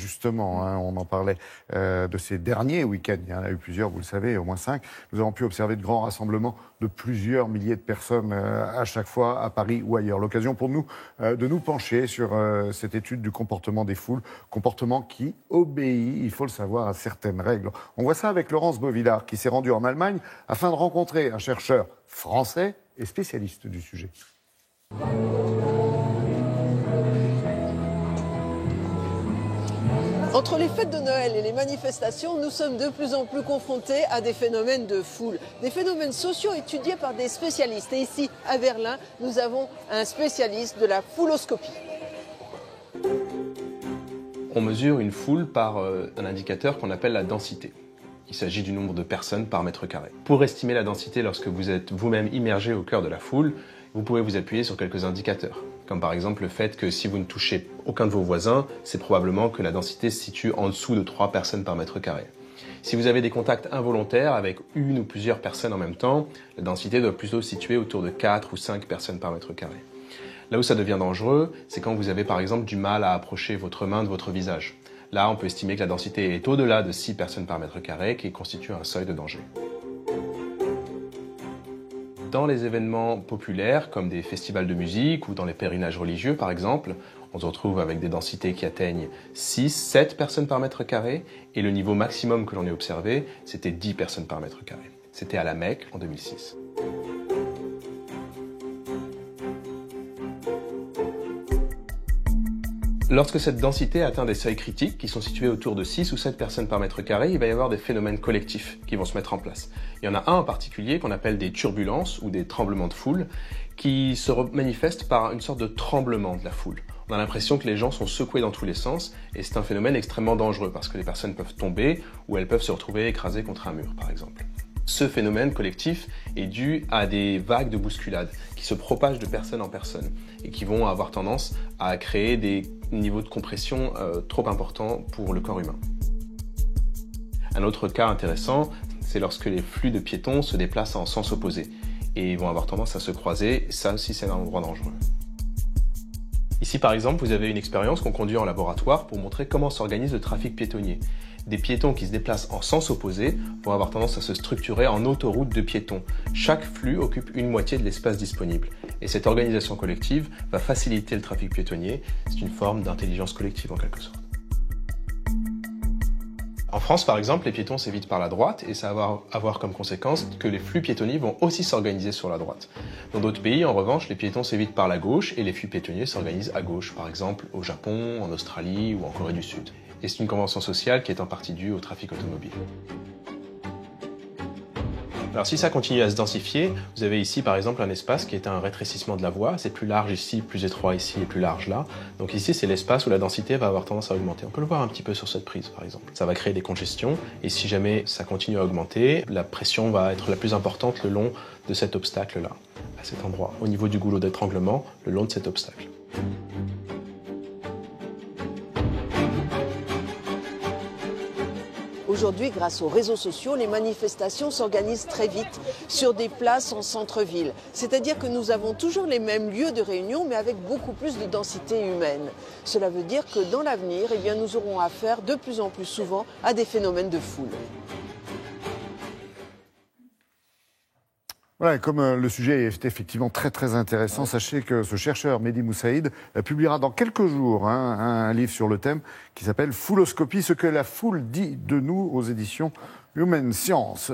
justement, hein, on en parlait de ces derniers week-ends. Il y en a eu plusieurs, vous le savez, au moins 5. Nous avons pu observer de grands rassemblements de plusieurs milliers de personnes à chaque fois, à Paris ou ailleurs. L'occasion pour nous de nous pencher sur cette étude du comportement des foules, comportement qui obéit, il faut le savoir, à certaines règles. On voit ça avec Laurence Beauvillard, qui s'est rendue en Allemagne afin de rencontrer un chercheur français et spécialiste du sujet. Entre les fêtes de Noël et les manifestations, nous sommes de plus en plus confrontés à des phénomènes de foule. Des phénomènes sociaux étudiés par des spécialistes. Et ici, à Berlin, nous avons un spécialiste de la fouloscopie. On mesure une foule par un indicateur qu'on appelle la densité. Il s'agit du nombre de personnes par mètre carré. Pour estimer la densité lorsque vous êtes vous-même immergé au cœur de la foule, vous pouvez vous appuyer sur quelques indicateurs. Comme par exemple le fait que si vous ne touchez aucun de vos voisins, c'est probablement que la densité se situe en dessous de 3 personnes par mètre carré. Si vous avez des contacts involontaires avec une ou plusieurs personnes en même temps, la densité doit plutôt se situer autour de 4 ou 5 personnes par mètre carré. Là où ça devient dangereux, c'est quand vous avez par exemple du mal à approcher votre main de votre visage. Là, on peut estimer que la densité est au-delà de 6 personnes par mètre carré, qui constitue un seuil de danger. Dans les événements populaires, comme des festivals de musique ou dans les pèlerinages religieux par exemple, on se retrouve avec des densités qui atteignent 6-7 personnes par mètre carré, et le niveau maximum que l'on ait observé, c'était 10 personnes par mètre carré. C'était à la Mecque en 2006. Lorsque cette densité atteint des seuils critiques, qui sont situés autour de 6 ou 7 personnes par mètre carré, il va y avoir des phénomènes collectifs qui vont se mettre en place. Il y en a un en particulier qu'on appelle des turbulences ou des tremblements de foule, qui se manifestent par une sorte de tremblement de la foule. On a l'impression que les gens sont secoués dans tous les sens, et c'est un phénomène extrêmement dangereux parce que les personnes peuvent tomber ou elles peuvent se retrouver écrasées contre un mur, par exemple. Ce phénomène collectif est dû à des vagues de bousculade qui se propagent de personne en personne et qui vont avoir tendance à créer des niveaux de compression trop importants pour le corps humain. Un autre cas intéressant, c'est lorsque les flux de piétons se déplacent en sens opposé et vont avoir tendance à se croiser. Ça aussi, c'est un endroit dangereux. Ici, par exemple, vous avez une expérience qu'on conduit en laboratoire pour montrer comment s'organise le trafic piétonnier. Des piétons qui se déplacent en sens opposé vont avoir tendance à se structurer en autoroute de piétons. Chaque flux occupe une moitié de l'espace disponible. Et cette organisation collective va faciliter le trafic piétonnier. C'est une forme d'intelligence collective en quelque sorte. En France, par exemple, les piétons s'évitent par la droite et ça va avoir comme conséquence que les flux piétonniers vont aussi s'organiser sur la droite. Dans d'autres pays, en revanche, les piétons s'évitent par la gauche et les flux piétonniers s'organisent à gauche, par exemple au Japon, en Australie ou en Corée du Sud. Et c'est une convention sociale qui est en partie due au trafic automobile. Alors si ça continue à se densifier, vous avez ici par exemple un espace qui est un rétrécissement de la voie. C'est plus large ici, plus étroit ici et plus large là. Donc ici c'est l'espace où la densité va avoir tendance à augmenter. On peut le voir un petit peu sur cette prise par exemple. Ça va créer des congestions et si jamais ça continue à augmenter, la pression va être la plus importante le long de cet obstacle là, à cet endroit, au niveau du goulot d'étranglement, le long de cet obstacle. Aujourd'hui, grâce aux réseaux sociaux, les manifestations s'organisent très vite sur des places en centre-ville. C'est-à-dire que nous avons toujours les mêmes lieux de réunion, mais avec beaucoup plus de densité humaine. Cela veut dire que dans l'avenir, nous aurons affaire de plus en plus souvent à des phénomènes de foule. Voilà, comme le sujet est effectivement très intéressant, sachez que ce chercheur, Mehdi Moussaïd, publiera dans quelques jours un livre sur le thème qui s'appelle « Fouloscopie, ce que la foule dit de nous » aux éditions Human Science.